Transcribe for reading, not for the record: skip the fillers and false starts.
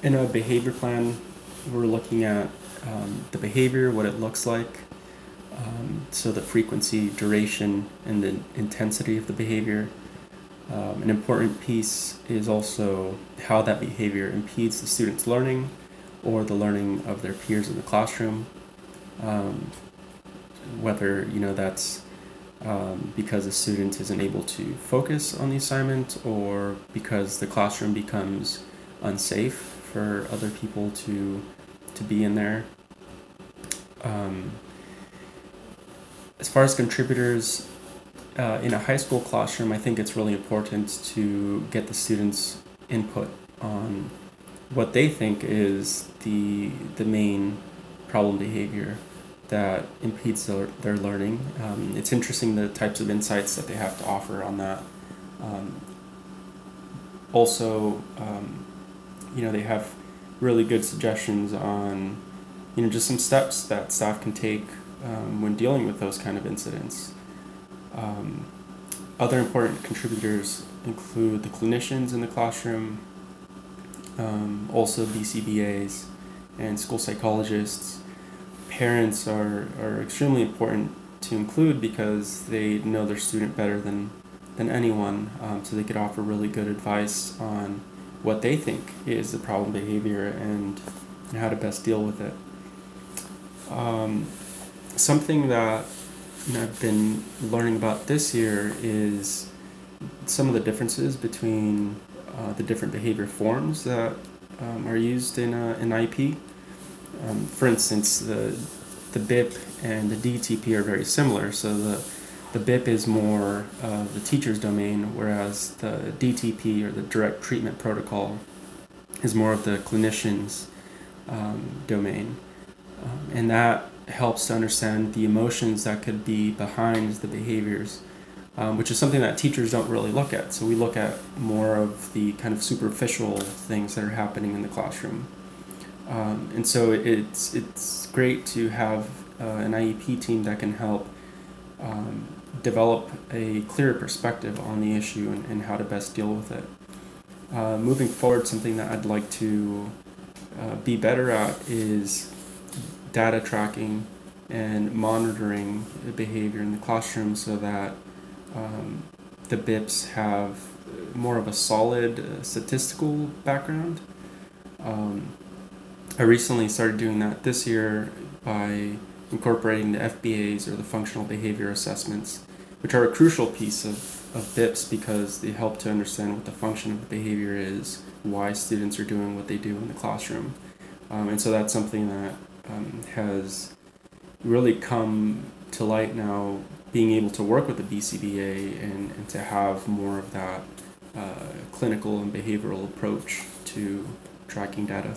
In a behavior plan, we're looking at the behavior, what it looks like, so the frequency, duration, and the intensity of the behavior. An important piece is also how that behavior impedes the student's learning or the learning of their peers in the classroom. Whether that's because the student isn't able to focus on the assignment or because the classroom becomes unsafe for other people to be in there. As far as contributors, in a high school classroom, I think it's really important to get the students' input on what they think is the main problem behavior that impedes their learning. It's interesting the types of insights that they have to offer on that. Also, they have really good suggestions on, just some steps that staff can take when dealing with those kind of incidents. Other important contributors include the clinicians in the classroom, also BCBAs and school psychologists. Parents are extremely important to include because they know their student better than anyone, so they could offer really good advice on what they think is the problem behavior and how to best deal with it. Something that I've been learning about this year is some of the differences between the different behavior forms that are used in an IEP. For instance, the BIP and the DTP are very similar. So the BIP is more the teacher's domain, whereas the DTP, or the direct treatment protocol, is more of the clinician's domain. And that helps to understand the emotions that could be behind the behaviors, which is something that teachers don't really look at. So we look at more of the kind of superficial things that are happening in the classroom. And so it's great to have an IEP team that can help develop a clearer perspective on the issue and how to best deal with it. Moving forward, something that I'd like to be better at is data tracking and monitoring the behavior in the classroom so that the BIPs have more of a solid statistical background. I recently started doing that this year by incorporating the FBAs, or the functional behavior assessments, which are a crucial piece of BIPs because they help to understand what the function of the behavior is, why students are doing what they do in the classroom. And so that's something that has really come to light now, being able to work with the BCBA and to have more of that clinical and behavioral approach to tracking data.